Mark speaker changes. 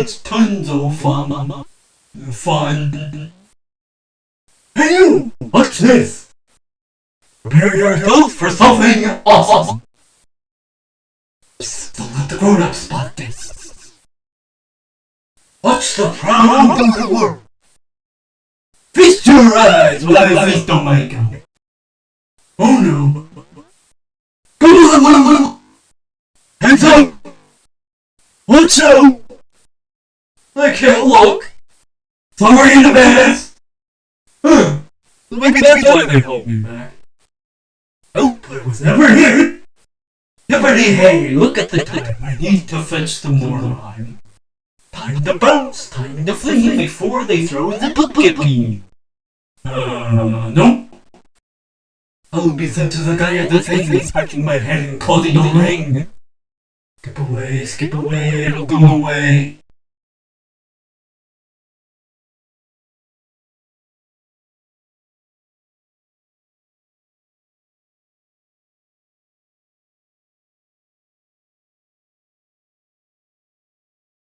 Speaker 1: It's tons of fun. Hey you! What's this? Prepare yourself for something awesome! Don't let the grown-ups spot this. Watch the proud of the world. Feast your eyes while I feast on my gun. Oh no. Go! Hands up! Watch out! I can't look! Sorry in advance! Maybe that's why they hold me back. Oh, but it was never here! Hippity hey, look at the time. I need to fetch some more lime. Time to bounce, time to flee before they throw the book at me. Nope. I'll be sent to the guy at the thing scratching my head and causing a ring. Skip away, it'll go away.